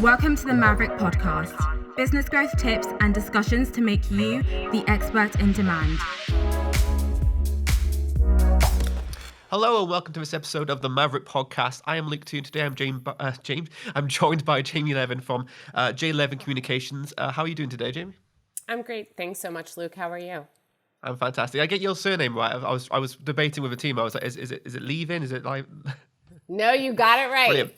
Welcome to the Maverrik podcast, business growth tips and discussions to make you the expert in demand. Hello and welcome to this episode of the Maverrik podcast. I am Luke Toon. Today I'm joined by Jamie Levin from J Levin Communications. How are you doing today, Jamie? I'm great. Thanks so much, Luke. How are you? I'm fantastic. I get your surname right. I was debating with a team. I was like, is it Levin? Is it like? No, you got it right. Brilliant.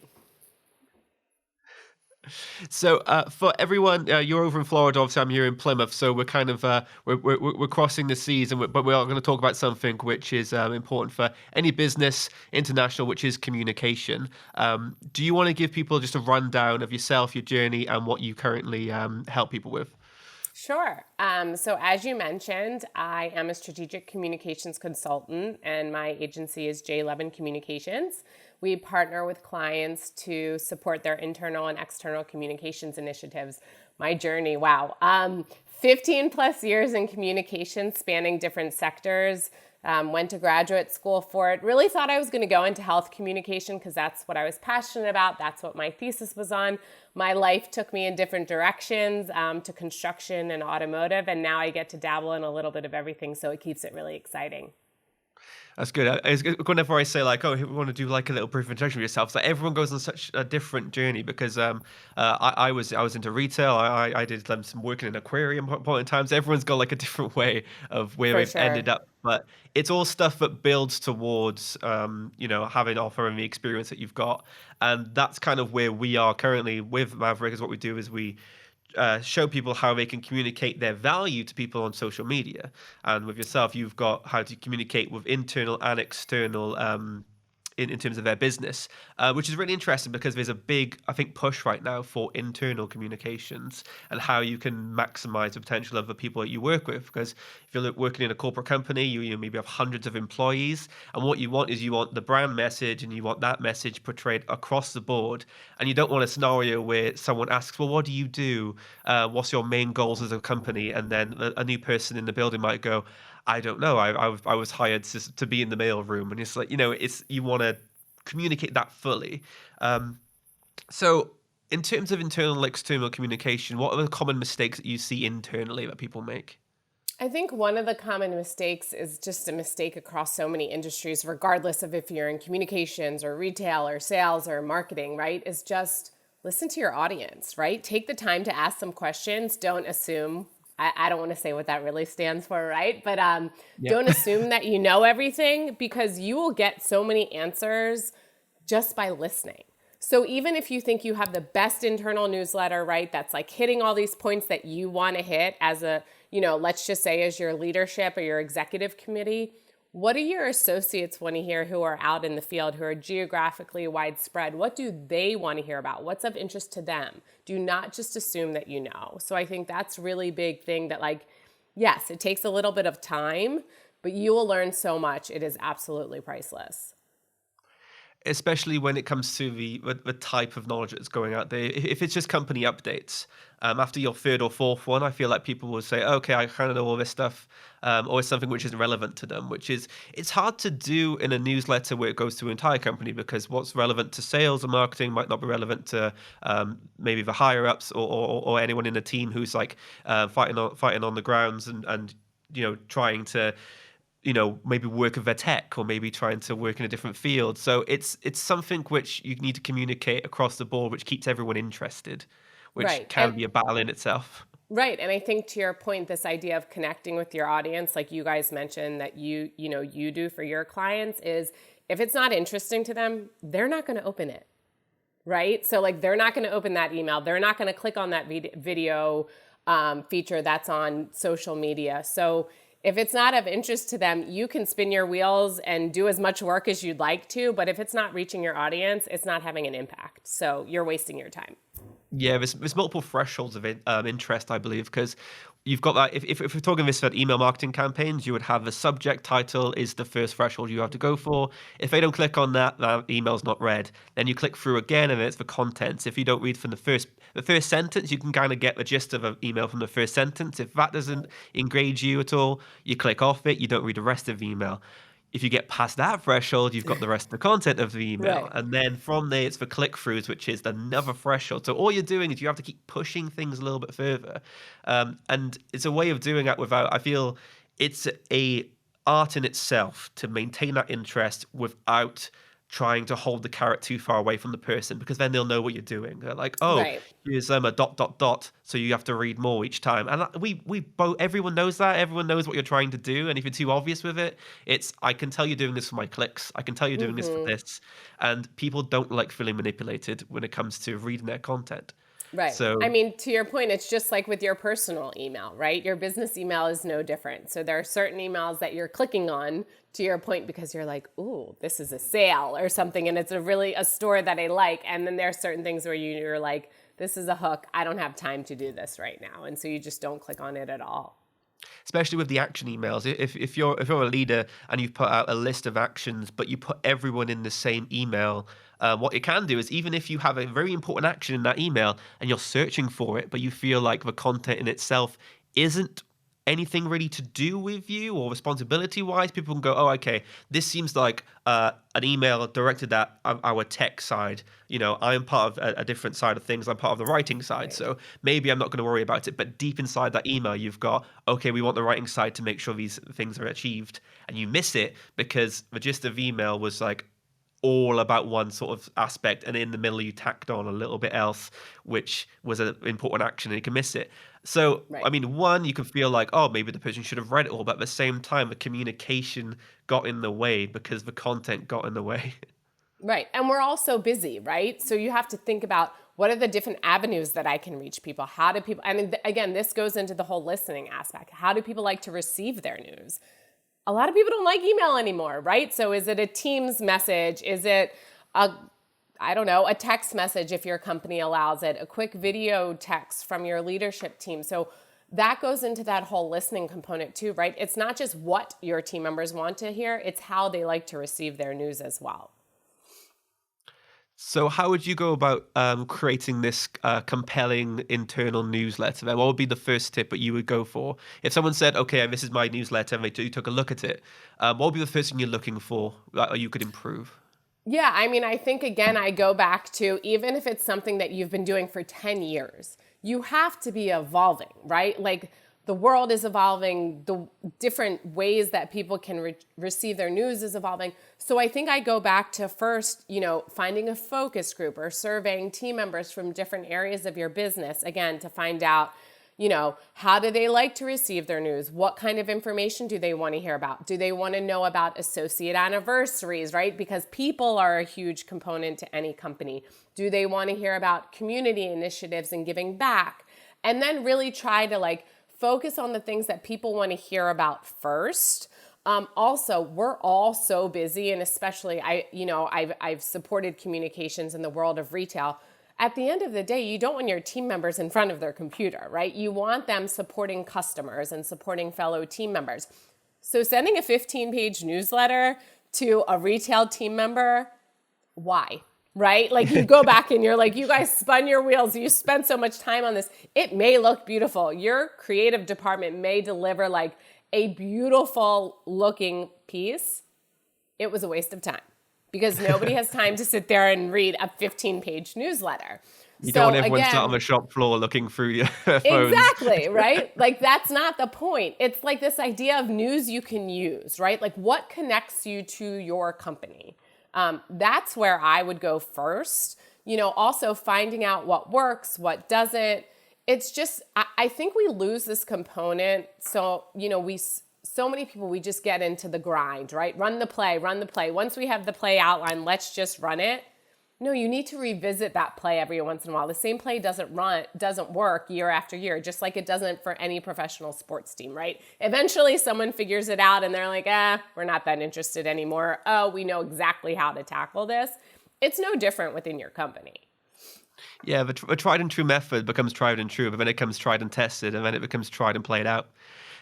So for everyone, you're over in Florida. Obviously, I'm here in Plymouth. So we're kind of we're crossing the seas, but we are going to talk about something which is important for any business, international, which is communication. Do you want to give people just a rundown of yourself, your journey, and what you currently help people with? Sure. So as you mentioned, I am a strategic communications consultant, and my agency is J Levin Communications. We partner with clients to support their internal and external communications initiatives. My journey, wow. 15 plus years in communications spanning different sectors. Went to graduate school for it. Really thought I was going to go into health communication because that's what I was passionate about. That's what my thesis was on. My life took me in different directions to construction and automotive, and now I get to dabble in a little bit of everything, so it keeps it really exciting. That's good. Whenever I say like, oh, we want to do like a little brief introduction of yourself, so everyone goes on such a different journey because I was into retail. I did some work in an aquarium at point in times. Everyone's got like a different way of where they've ended up, but it's all stuff that builds towards having offering the experience that you've got, and that's kind of where we are currently with Maverrik. Is what we do is we show people how they can communicate their value to people on social media. And with yourself, you've got how to communicate with internal and external in terms of their business, which is really interesting because there's a big, I think, push right now for internal communications and how you can maximize the potential of the people that you work with. Because if you're working in a corporate company, you maybe have hundreds of employees, and what you want is you want the brand message and you want that message portrayed across the board. And you don't want a scenario where someone asks, well, what do you do? What's your main goals as a company? And then a new person in the building might go, I don't know. I was hired to be in the mail room, and it's like you want to communicate that fully. So, in terms of internal and external communication, what are the common mistakes that you see internally that people make? I think one of the common mistakes is just a mistake across so many industries, regardless of if you're in communications or retail or sales or marketing, right? Is just listen to your audience, right? Take the time to ask some questions. Don't assume. I don't want to say what that really stands for, right? But Don't assume that you know everything, because you will get so many answers just by listening. So even if you think you have the best internal newsletter, right, that's like hitting all these points that you want to hit as a, let's just say as your leadership or your executive committee, what do your associates want to hear who are out in the field, who are geographically widespread? What do they want to hear about? What's of interest to them? Do not just assume that you know. So I think that's really big thing that, like, yes, it takes a little bit of time, but you will learn so much. It is absolutely priceless. Especially when it comes to the type of knowledge that's going out there. If it's just company updates, after your third or fourth one, I feel like people will say, okay, I kind of know all this stuff, or it's something which isn't relevant to them, it's hard to do in a newsletter where it goes to an entire company, because what's relevant to sales and marketing might not be relevant to maybe the higher ups or anyone in a team who's like fighting on the grounds and trying to maybe work with their tech, or maybe trying to work in a different field. So it's something which you need to communicate across the board, which keeps everyone interested, which Right. can be a battle in itself. Right. And I think, to your point, this idea of connecting with your audience, like you guys mentioned that you do for your clients, is if it's not interesting to them, they're not going to open it. Right. So like they're not going to open that email. They're not going to click on that video feature that's on social media. So if it's not of interest to them, you can spin your wheels and do as much work as you'd like to, but if it's not reaching your audience, it's not having an impact. So you're wasting your time. Yeah, there's multiple thresholds of interest, I believe, because you've got that. If we're talking this about email marketing campaigns, you would have the subject title is the first threshold you have to go for. If they don't click on that, that email's not read. Then you click through again, and it's the contents. If you don't read from the first sentence, you can kind of get the gist of an email from the first sentence. If that doesn't engage you at all, you click off it. You don't read the rest of the email. if you get past that threshold, you've got the rest of the content of the email. Right. And then from there, it's for click-throughs, which is another threshold. So all you're doing is you have to keep pushing things a little bit further. And it's a way of doing that without, I feel it's a art in itself to maintain that interest without trying to hold the carrot too far away from the person, because then they'll know what you're doing. They're like, oh, Right. here's a ... so you have to read more each time. And we both, everyone knows that. Everyone knows what you're trying to do. And if you're too obvious with it, it's, I can tell you're doing this for my clicks. I can tell you're doing this for this. And people don't like feeling manipulated when it comes to reading their content. Right. So I mean, to your point, it's just like with your personal email, right? Your business email is no different. So there are certain emails that you're clicking on, to your point, because you're like, ooh, this is a sale or something, and it's a store that I like. And then there are certain things where you're like, this is a hook. I don't have time to do this right now. And so you just don't click on it at all. especially with the action emails. If you're a leader and you've put out a list of actions, but you put everyone in the same email, what it can do is, even if you have a very important action in that email and you're searching for it, but you feel like the content in itself isn't anything really to do with you or responsibility wise, people can go, oh, okay, this seems like an email directed at our tech side. You know, I'm part of a different side of things. I'm part of the writing side. Right. So maybe I'm not going to worry about it. But deep inside that email, you've got, okay, we want the writing side to make sure these things are achieved. And you miss it because the gist of email was like all about one sort of aspect, and in the middle you tacked on a little bit else, which was an important action, and you can miss it. So, Right. I mean, one, you can feel like, oh, maybe the person should have read it all, but at the same time, the communication got in the way because the content got in the way. Right. And we're all so busy, right? So you have to think about, what are the different avenues that I can reach people? How do people, and again, this goes into the whole listening aspect. How do people like to receive their news? A lot of people don't like email anymore, right? So is it a Teams message? Is it a text message if your company allows it, a quick video text from your leadership team? So that goes into that whole listening component too, right? It's not just what your team members want to hear, it's how they like to receive their news as well. So how would you go about creating this compelling internal newsletter? Then what would be the first tip that you would go for? If someone said, okay, this is my newsletter, and you took a look at it, what would be the first thing you're looking for that you could improve? Yeah, I mean, I think, again, I go back to, even if it's something that you've been doing for 10 years, you have to be evolving, right? Like, the world is evolving, the different ways that people can receive their news is evolving. So I think I go back to first, finding a focus group or surveying team members from different areas of your business, again, to find out, how do they like to receive their news? What kind of information do they want to hear about? Do they want to know about associate anniversaries, right? Because people are a huge component to any company. Do they want to hear about community initiatives and giving back? And then really try to focus on the things that people want to hear about first. Also, we're all so busy, and especially I've supported communications in the world of retail. At the end of the day, you don't want your team members in front of their computer, right? You want them supporting customers and supporting fellow team members. So sending a 15-page newsletter to a retail team member, why? Right? Like, you go back and you're like, you guys spun your wheels. You spent so much time on this. It may look beautiful. Your creative department may deliver a beautiful looking piece. It was a waste of time because nobody has time to sit there and read a 15-page newsletter. You don't want everyone sat on the shop floor looking through your phones. Exactly, right? That's not the point. It's this idea of news you can use, right? What connects you to your company? That's where I would go first. Also finding out what works, what doesn't. It's just, I think we lose this component. So, so many people, we just get into the grind, right? Run the play. Once we have the play outlined, let's just run it. No, you need to revisit that play every once in a while. The same play doesn't work year after year, just like it doesn't for any professional sports team, right? Eventually someone figures it out and they're like, we're not that interested anymore. Oh, we know exactly how to tackle this. It's no different within your company. Yeah, the tried and true method becomes tried and true, but then it becomes tried and tested, and then it becomes tried and played out.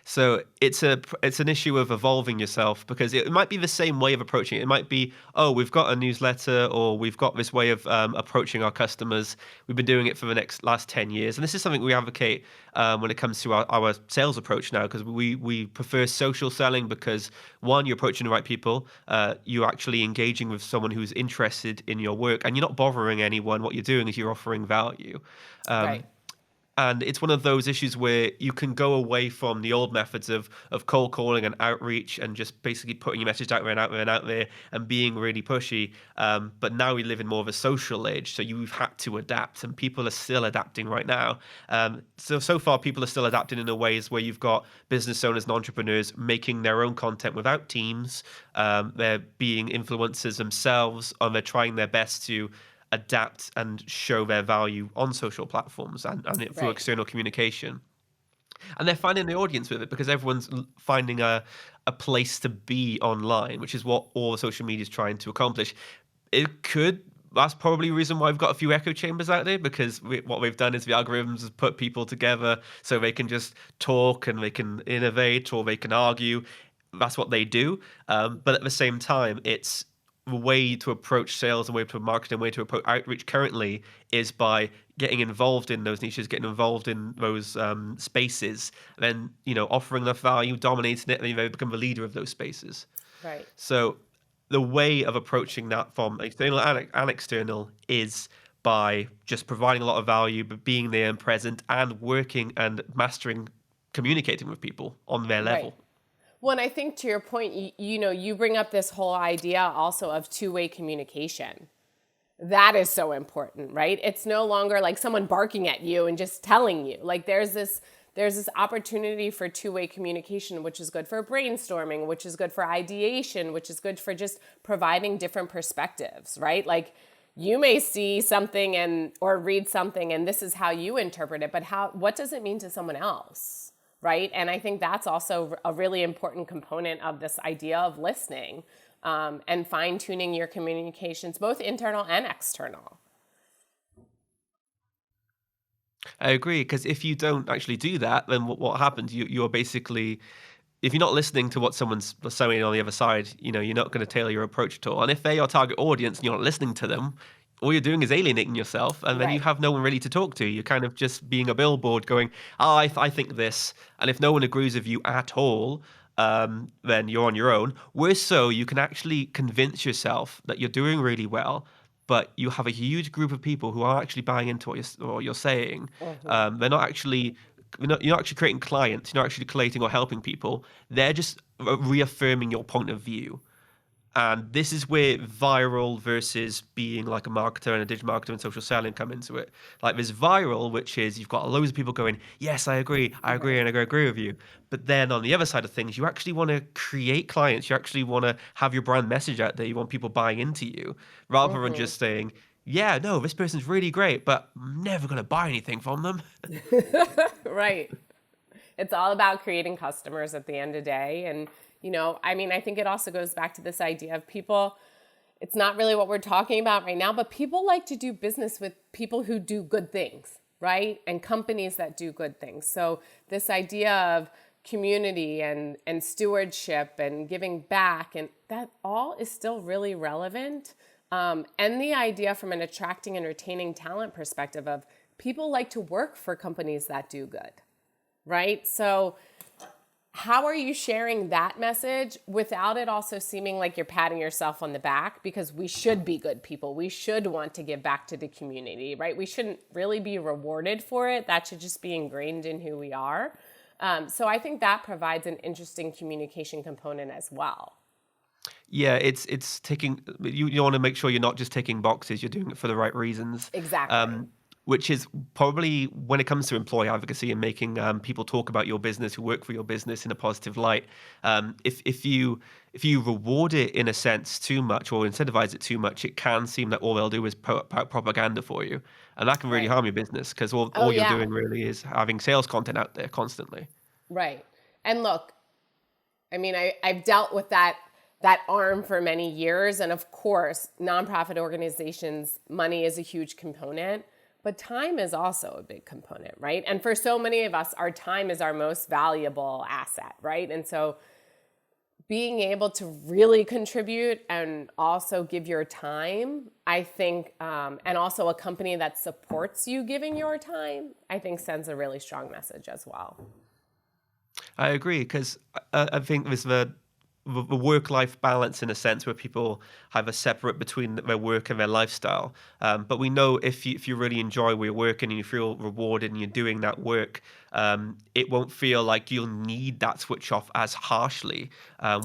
So it's an issue of evolving yourself, because it might be the same way of approaching it. It might be, oh, we've got a newsletter, or we've got this way of approaching our customers. We've been doing it for the last 10 years. And this is something we advocate when it comes to our sales approach now, because we prefer social selling, because one, you're approaching the right people. You're actually engaging with someone who's interested in your work, and you're not bothering anyone. What you're doing is you're offering value. Right. And it's one of those issues where you can go away from the old methods of cold calling and outreach, and just basically putting your message out there and out there and out there, and being really pushy. But now we live in more of a social age, so you've had to adapt, and people are still adapting right now. So far, people are still adapting in the ways where you've got business owners and entrepreneurs making their own content without teams. They're being influencers themselves, and they're trying their best to adapt and show their value on social platforms and through Right. external communication. And they're finding the audience with it, because everyone's finding a place to be online, which is what all the social media is trying to accomplish. That's probably the reason why we've got a few echo chambers out there, because what we've done is the algorithms has put people together so they can just talk, and they can innovate, or they can argue. That's what they do. But at the same time, it's the way to approach sales, the way to market, and way to approach outreach currently is by getting involved in those niches, getting involved in those spaces, and then offering enough value, dominating it, and they become the leader of those spaces. Right. So the way of approaching that from internal and external is by just providing a lot of value, but being there and present, and working and mastering communicating with people on their level. Right. Well, and I think to your point, you bring up this whole idea also of two-way communication. That is so important, right? It's no longer like someone barking at you and just telling you. Like there's this opportunity for two-way communication, which is good for brainstorming, which is good for ideation, which is good for just providing different perspectives, right? Like you may see something or read something, and this is how you interpret it, but what does it mean to someone else? Right. And I think that's also a really important component of this idea of listening and fine tuning your communications, both internal and external. I agree, because if you don't actually do that, then what happens? You're basically, if you're not listening to what someone's saying on the other side, you're not going to tailor your approach at all. And if they're your target audience and you're not listening to them, all you're doing is alienating yourself, and then you Right. have no one really to talk to. You're kind of just being a billboard going, oh, I think this. And if no one agrees with you at all, then you're on your own. Worse so, you can actually convince yourself that you're doing really well, but you have a huge group of people who are actually buying into what you're saying. They're not actually you're not actually creating clients. You're not actually collating or helping people. They're just reaffirming your point of view. And this is where viral versus being like a marketer and a digital marketer and social selling come into it. Like there's viral, which is you've got loads of people going, yes, I agree, and I agree with you. But then on the other side of things, you actually want to create clients. You actually want to have your brand message out there. You want people buying into you, rather than just saying, yeah, no, this person's really great, but I'm never going to buy anything from them. Right. It's all about creating customers at the end of the day. And, I think it also goes back to this idea of people. It's not really what we're talking about right now, but people like to do business with people who do good things, right? And companies that do good things. So this idea of community and stewardship and giving back, and that all is still really relevant. And the idea from an attracting and retaining talent perspective of people like to work for companies that do good, right? So how are you sharing that message without it also seeming like you're patting yourself on the back? Because we should be good people. We should want to give back to the community, right? We shouldn't really be rewarded for it. That should just be ingrained in who we are. So I think that provides an interesting communication component as well. Yeah, it's taking. You want to make sure you're not just ticking boxes. You're doing it for the right reasons. Exactly. Which is probably when it comes to employee advocacy and making people talk about your business, who work for your business, in a positive light. If you reward it in a sense too much, or incentivize it too much, it can seem that all they'll do is put out propaganda for you, and that can really Right. harm your business, because all Oh, you're yeah. doing really is having sales content out there constantly. Right. And look, I've dealt with that arm for many years. And of course, nonprofit organizations, money is a huge component. But time is also a big component, right? And for so many of us, our time is our most valuable asset, right? And so being able to really contribute and also give your time, I think, and also a company that supports you giving your time, I think sends a really strong message as well. I agree, because I think there's the work-life balance in a sense where people have a separate between their work and their lifestyle. But we know if you really enjoy where you're working and you feel rewarded and you're doing that work, it won't feel like you'll need that switch off as harshly,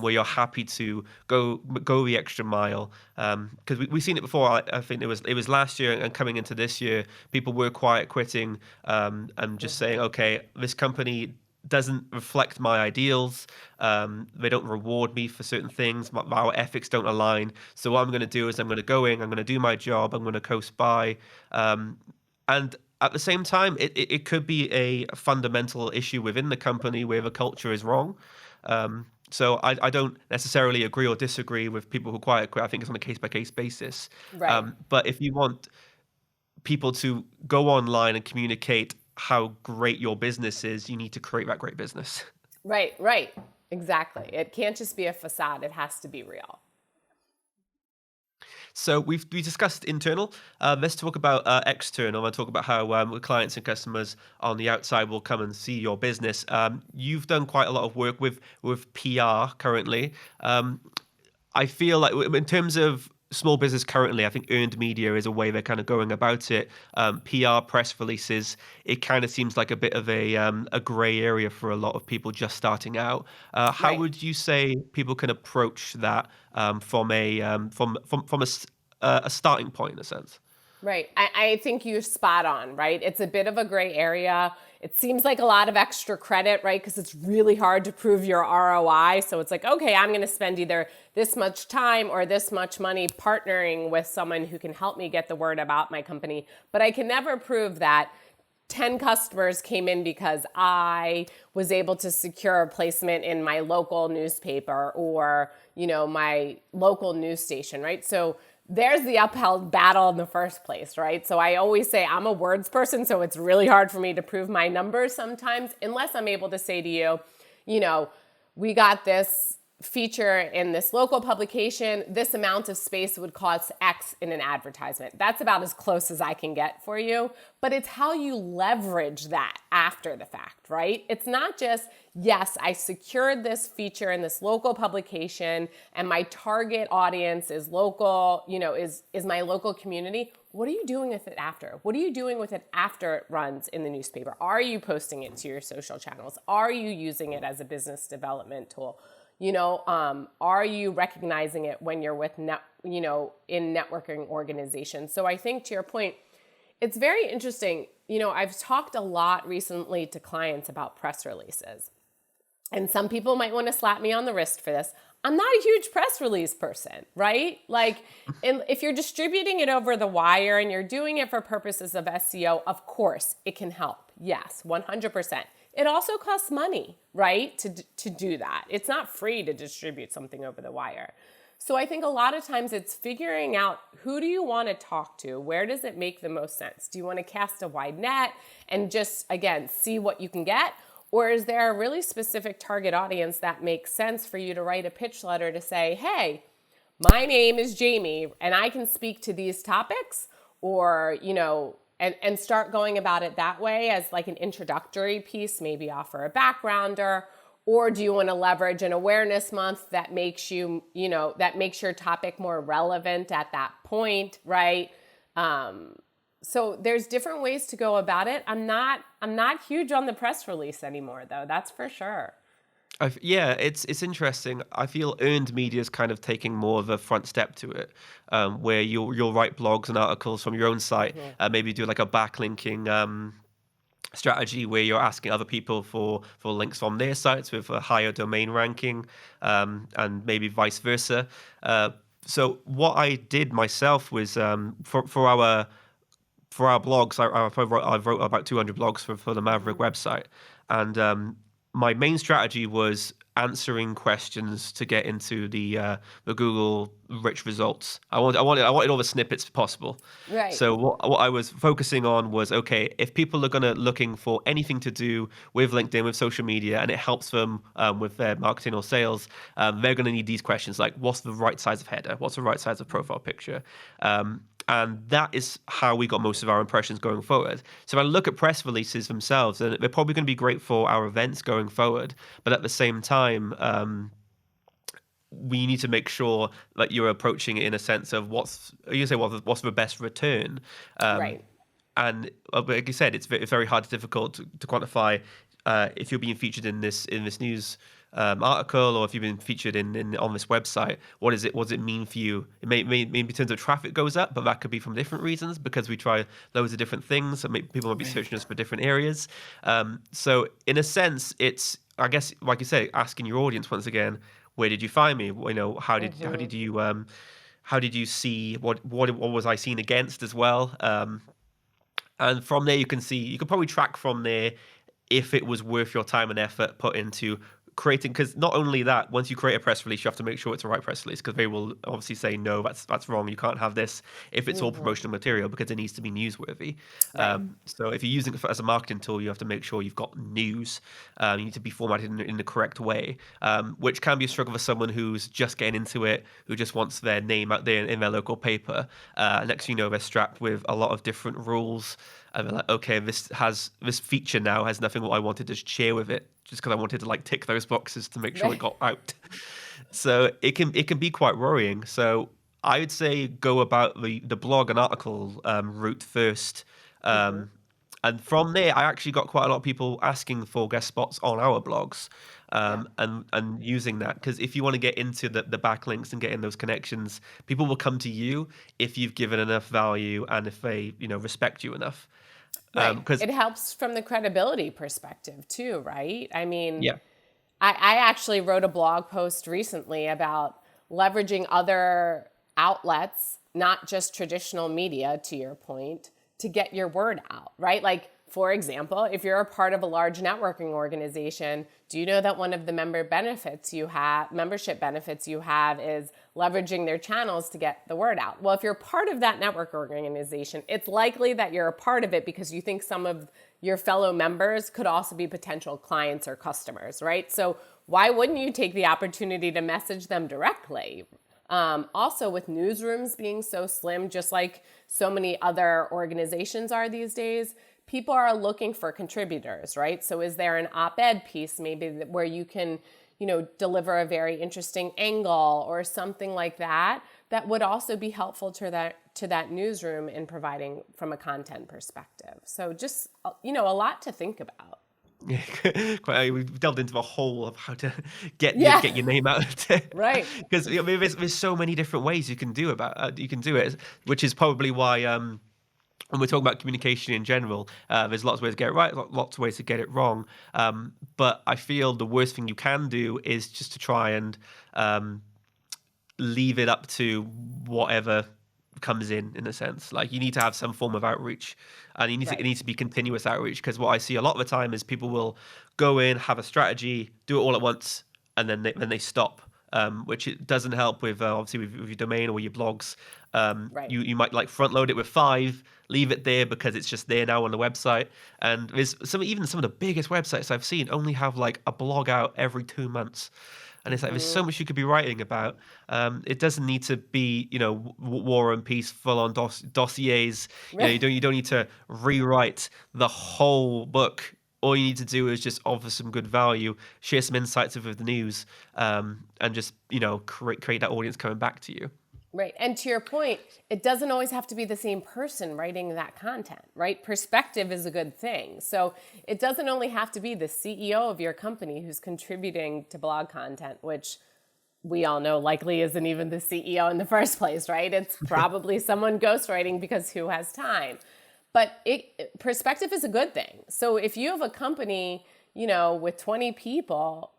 where you're happy to go the extra mile. Because we've seen it before. I think it was last year and coming into this year, people were quiet quitting, and just saying, okay, this company doesn't reflect my ideals. They don't reward me for certain things. Our ethics don't align. So what I'm going to do is I'm going to go in, I'm going to do my job, I'm going to coast by. And at the same time, it could be a fundamental issue within the company where the culture is wrong. So I don't necessarily agree or disagree with people who quiet quit. I think it's on a case-by-case basis. Right. But if you want people to go online and communicate how great your business is, you need to create that great business. Right. Exactly. It can't just be a facade. It has to be real. So we discussed internal. Let's talk about external. And talk about how clients and customers on the outside will come and see your business. You've done quite a lot of work with PR currently. I feel like in terms of small business currently, I think earned media is a way they're kind of going about it. PR, press releases, it kind of seems like a bit of a gray area for a lot of people just starting out. How Right. would you say people can approach that from a starting point in a sense? Right. I think you're spot on, right? It's a bit of a gray area. It seems like a lot of extra credit, right? Because it's really hard to prove your ROI. So it's like, okay, I'm going to spend either this much time or this much money partnering with someone who can help me get the word about my company. But I can never prove that 10 customers came in because I was able to secure a placement in my local newspaper or, my local news station, right? So there's the upheld battle in the first place, right? So I always say I'm a words person, so it's really hard for me to prove my numbers sometimes, unless I'm able to say to you, we got this feature in this local publication, this amount of space would cost X in an advertisement. That's about as close as I can get for you, but it's how you leverage that after the fact, right? It's not just, yes, I secured this feature in this local publication and my target audience is local, is my local community. What are you doing with it after? What are you doing with it after it runs in the newspaper? Are you posting it to your social channels? Are you using it as a business development tool? Are you recognizing it when you're with in networking organizations? So I think to your point, it's very interesting. I've talked a lot recently to clients about press releases. And some people might want to slap me on the wrist for this. I'm not a huge press release person, right? Like, if you're distributing it over the wire and you're doing it for purposes of SEO, of course, it can help. Yes, 100%. It also costs money, right, to do that. It's not free to distribute something over the wire. So I think a lot of times it's figuring out, who do you want to talk to? Where does it make the most sense? Do you want to cast a wide net and just, again, see what you can get? Or is there a really specific target audience that makes sense for you to write a pitch letter to say, hey, my name is Jamie and I can speak to these topics? Or, and start going about it that way as like an introductory piece, maybe offer a backgrounder. Or do you want to leverage an awareness month that makes that makes your topic more relevant at that point, right? So there's different ways to go about it. I'm not huge on the press release anymore, though. That's for sure. Yeah, it's interesting. I feel earned media is kind of taking more of a front step to it, where you'll write blogs and articles from your own site, maybe do like a backlinking strategy where you're asking other people for links from their sites with a higher domain ranking, and maybe vice versa. So what I did myself was for our blogs, I wrote about 200 blogs for the Maverrik website, and my main strategy was answering questions to get into the Google rich results. I wanted all the snippets possible. Right. So what I was focusing on was, okay, if people are gonna looking for anything to do with LinkedIn, with social media, and it helps them with their marketing or sales, they're gonna need these questions like, what's the right size of header? What's the right size of profile picture? And that is how we got most of our impressions going forward. So when I look at press releases themselves, and they're probably going to be great for our events going forward, but at the same time, we need to make sure that you're approaching it in a sense of what's the best return. Um, Right. and like you said, it's very hard, difficult to quantify if you're being featured in this news article, or if you've been featured in on this website. What does it mean for you? It may mean in terms of traffic goes up, but that could be from different reasons because we try loads of different things. So people might be searching us for different areas. So in a sense, it's, I guess, like you say, asking your audience once again, where did you find me? How did you see what was I seen against as well? And from there, you can probably track from there if it was worth your time and effort put into creating. Because not only that, once you create a press release, you have to make sure it's the right press release, because they will obviously say, no, that's wrong. You can't have this if it's all promotional material, because it needs to be newsworthy. Right. So if you're using it as a marketing tool, you have to make sure you've got news. You need to be formatted in the correct way, which can be a struggle for someone who's just getting into it, who just wants their name out there in their local paper. Next thing you know, they're strapped with a lot of different rules. And they're like, okay, this feature now has nothing what I wanted to share with it, just because I wanted to like tick those boxes to make sure it got out. So it can be quite worrying. So I would say go about the blog and article route first. And from there, I actually got quite a lot of people asking for guest spots on our blogs, and using that, because if you want to get into the backlinks and get in those connections, people will come to you if you've given enough value and if they respect you enough. Right. Because It helps from the credibility perspective too, right? I mean, yeah, I actually wrote a blog post recently about leveraging other outlets, not just traditional media, to your point, to get your word out, right? Like, for example, if you're a part of a large networking organization, do you know that one of the membership benefits you have is leveraging their channels to get the word out? Well, if you're part of that network organization, it's likely that you're a part of it because you think some of your fellow members could also be potential clients or customers, right? So why wouldn't you take the opportunity to message them directly? Also, with newsrooms being so slim, just like so many other organizations are these days, people are looking for contributors, right? So is there an op-ed piece maybe where you can, deliver a very interesting angle or something like that would also be helpful to that newsroom in providing from a content perspective? So just, a lot to think about. We've delved into the whole of how to get your name out there. Right. Because there's so many different ways you can do it, which is probably why when we're talking about communication in general, there's lots of ways to get it right, lots of ways to get it wrong. But I feel the worst thing you can do is just to try and leave it up to whatever comes in a sense. Like, you need to have some form of outreach, and it needs to be continuous outreach, because what I see a lot of the time is people will go in, have a strategy, do it all at once, and then they stop. Which it doesn't help with obviously with your domain or your blogs. You might like front load it with 5, leave it there because it's just there now on the website. And there's some of the biggest websites I've seen only have like a blog out every 2 months. And it's like, there's so much you could be writing about. It doesn't need to be, war and peace, full on dossiers. You don't need to rewrite the whole book. All you need to do is just offer some good value, share some insights with the news, and just, create that audience coming back to you. Right. And to your point, it doesn't always have to be the same person writing that content, right? Perspective is a good thing. So it doesn't only have to be the CEO of your company who's contributing to blog content, which we all know likely isn't even the CEO in the first place, right? It's probably someone ghostwriting because who has time? But perspective is a good thing. So if you have a company, with 20 people,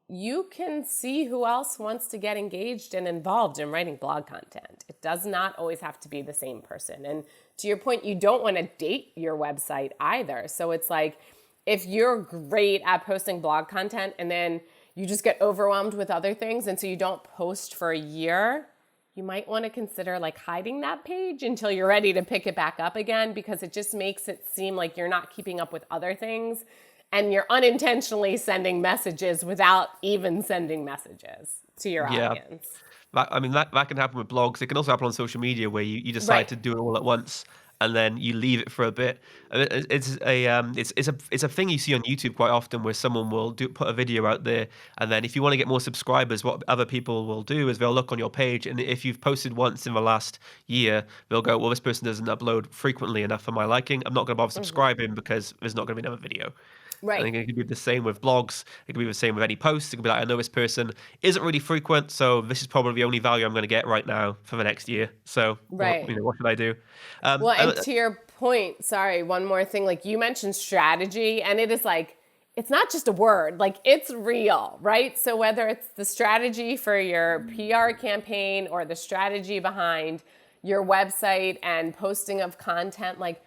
you can see who else wants to get engaged and involved in writing blog content. It does not always have to be the same person. And to your point, you don't want to date your website either. So it's like, if you're great at posting blog content and then you just get overwhelmed with other things and so you don't post for a year, you might want to consider like hiding that page until you're ready to pick it back up again, because it just makes it seem like you're not keeping up with other things and you're unintentionally sending messages without even sending messages to your Yeah. audience. That can happen with blogs. It can also happen on social media where you decide Right. to do it all at once and then you leave it for a bit. And it's a thing you see on YouTube quite often where someone will put a video out there, and then if you want to get more subscribers, what other people will do is they'll look on your page, and if you've posted once in the last year, they'll go, well, this person doesn't upload frequently enough for my liking. I'm not going to bother subscribing because there's not going to be another video. I Right. think it could be the same with blogs. It could be the same with any posts. It could be like, I know this person isn't really frequent, so this is probably the only value I'm going to get right now for the next year. So, Right. what should I do? Well, And and to your point, sorry, one more thing. Like you mentioned strategy, and it is like, it's not just a word, like it's real, right? So whether it's the strategy for your PR campaign or the strategy behind your website and posting of content, like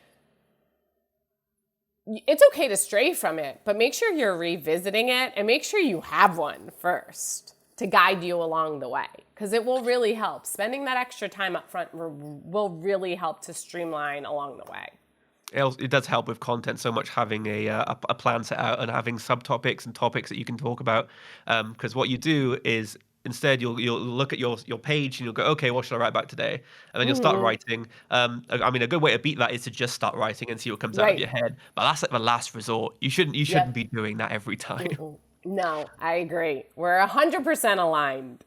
it's okay to stray from it, but make sure you're revisiting it and make sure you have one first to guide you along the way, because it will really help. Spending that extra time up front will really help to streamline along the way. it does help with content so much having a plan set out and having subtopics and topics that you can talk about. Because what you do is instead you'll look at your page and you'll go, okay, what should I write about today? And then you'll start writing. A good way to beat that is to just start writing and see what comes out of Right. your head. But that's like the last resort. You shouldn't Yep. be doing that every time. No, I agree. We're 100% aligned.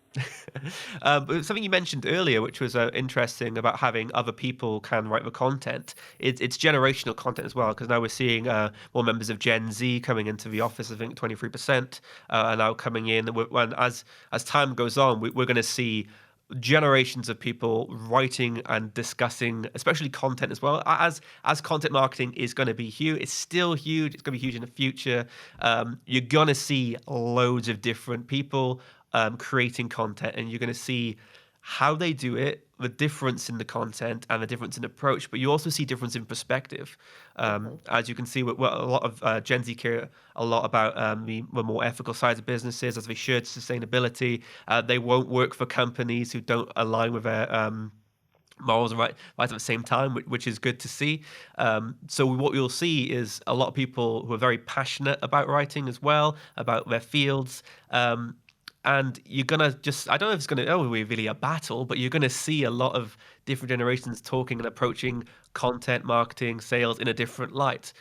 But something you mentioned earlier, which was interesting about having other people can write the content. It's generational content as well, because now we're seeing more members of Gen Z coming into the office. I think 23% are now coming in. When as time goes on, we're going to see generations of people writing and discussing, especially content as well. As content marketing is going to be huge, it's still huge. It's going to be huge in the future. You're going to see loads of different people creating content, and you're going to see how they do it, the difference in the content and the difference in approach, but you also see difference in perspective. As you can see, a lot of Gen Z care a lot about the more ethical sides of businesses, as they should, sustainability. They won't work for companies who don't align with their morals right at the same time, which is good to see. So what you'll see is a lot of people who are very passionate about writing as well, about their fields. And you're going to I don't know if it's going to be really a battle, but you're going to see a lot of different generations talking and approaching content, marketing, sales in a different light.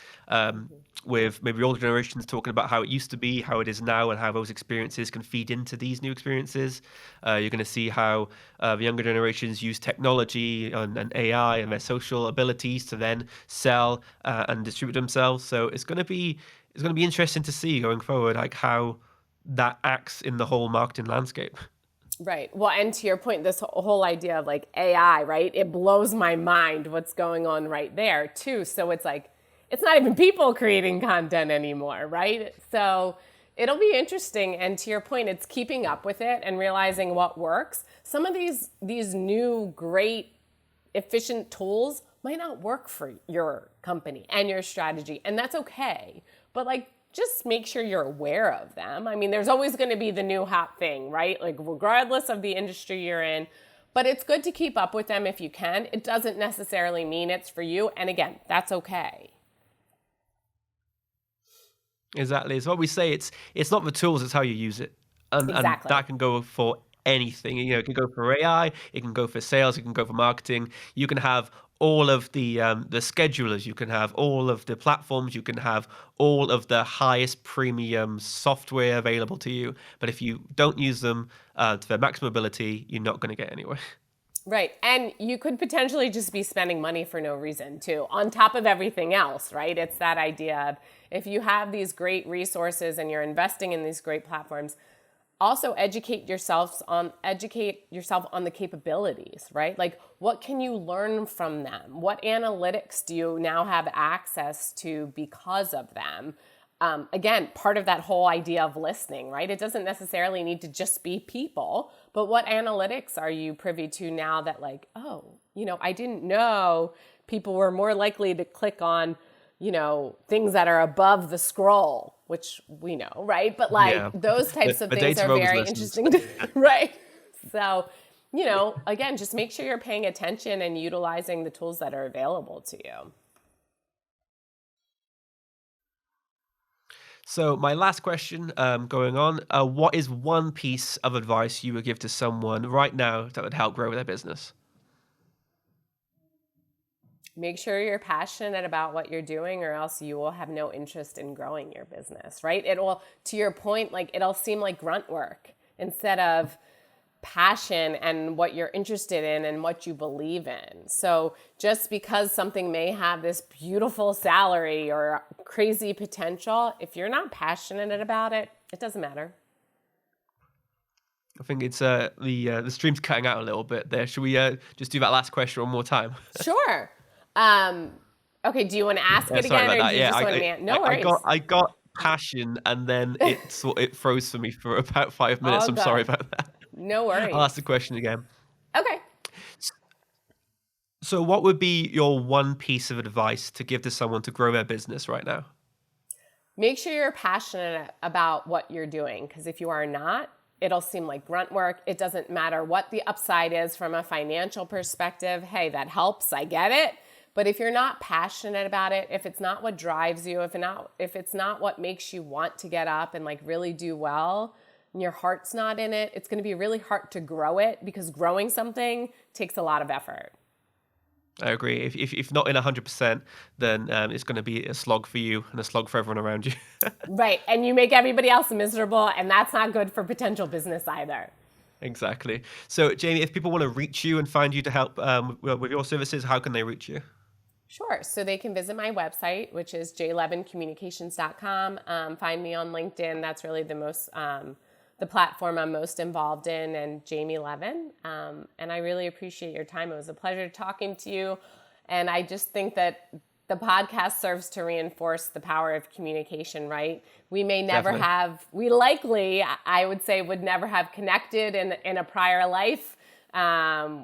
With maybe older generations talking about how it used to be, how it is now, and how those experiences can feed into these new experiences. You're going to see how the younger generations use technology and AI and their social abilities to then sell and distribute themselves. So it's going to be interesting to see going forward, like how that acts in the whole marketing landscape. Right. Well, and to your point, this whole idea of like AI, right? It blows my mind what's going on right there too. So it's like, it's not even people creating content anymore, right? So it'll be interesting. And to your point, it's keeping up with it and realizing what works. Some of these new, great, efficient tools might not work for your company and your strategy. And that's okay. But like, just make sure you're aware of them. I mean, there's always going to be the new hot thing, right? Like regardless of the industry you're in, but it's good to keep up with them if you can. It doesn't necessarily mean it's for you. And again, that's okay. Exactly. It's what we say. It's not the tools, it's how you use it. And Exactly. that can go for anything. It can go for AI, it can go for sales, it can go for marketing. You can have all of the schedulers, you can have all of the platforms, you can have all of the highest premium software available to you. But if you don't use them to their maximum ability, you're not going to get anywhere. Right. And you could potentially just be spending money for no reason too, on top of everything else, right? It's that idea of if you have these great resources and you're investing in these great platforms, also educate yourself on the capabilities, right? Like what can you learn from them? What analytics do you now have access to because of them? Again, part of that whole idea of listening, right? It doesn't necessarily need to just be people, but what analytics are you privy to now that like, I didn't know people were more likely to click on, things that are above the scroll, which we know, right? But like Yeah. those types of The things data are always very listens. interesting, right? So, again, just make sure you're paying attention and utilizing the tools that are available to you. So my last question going on, what is one piece of advice you would give to someone right now that would help grow their business? Make sure you're passionate about what you're doing, or else you will have no interest in growing your business, right? It will, to your point, like it'll seem like grunt work instead of passion and what you're interested in and what you believe in. So just because something may have this beautiful salary or crazy potential, if you're not passionate about it, it doesn't matter. I think it's the stream's cutting out a little bit there. Should we just do that last question one more time? Sure. Okay, do you want to ask it Sorry again, about or that. do you Yeah, just want to no worries. I got passion, and then it froze for me for about 5 minutes. All I'm sorry good. about that. No I'll ask worries. the question again. Okay. So, what would be your one piece of advice to give to someone to grow their business right now? Make sure you're passionate about what you're doing, because if you are not, it'll seem like grunt work. It doesn't matter what the upside is from a financial perspective. Hey, that helps. I get it. But if you're not passionate about it, if it's not what drives you, if it's not what makes you want to get up and like really do well, and your heart's not in it, it's going to be really hard to grow it, because growing something takes a lot of effort. I agree. If not in 100%, then it's going to be a slog for you and a slog for everyone around you. Right. And you make everybody else miserable, and that's not good for potential business either. Exactly. So, Jamie, if people want to reach you and find you to help with your services, how can they reach you? Sure. So they can visit my website, which is jlevincommunications.com. Find me on LinkedIn. That's really the platform I'm most involved in, and Jamie Levin. And I really appreciate your time. It was a pleasure talking to you. And I just think that the podcast serves to reinforce the power of communication, right? We may never Definitely. we likely, I would say, would never have connected in a prior life.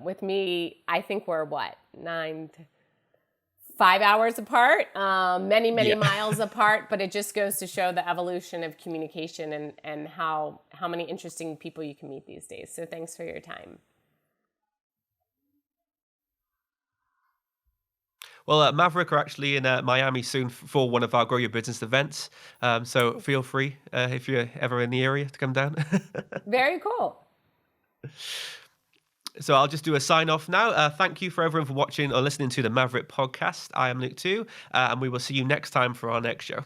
With me, I think we're 5 hours apart, many Yeah. miles apart, but it just goes to show the evolution of communication and how many interesting people you can meet these days. So thanks for your time. Well, Maverrik are actually in Miami soon for one of our Grow Your Business events. So feel free if you're ever in the area to come down. Very cool. So I'll just do a sign off now. Thank you for everyone for watching or listening to the Maverrik podcast. I am Luke too, and we will see you next time for our next show.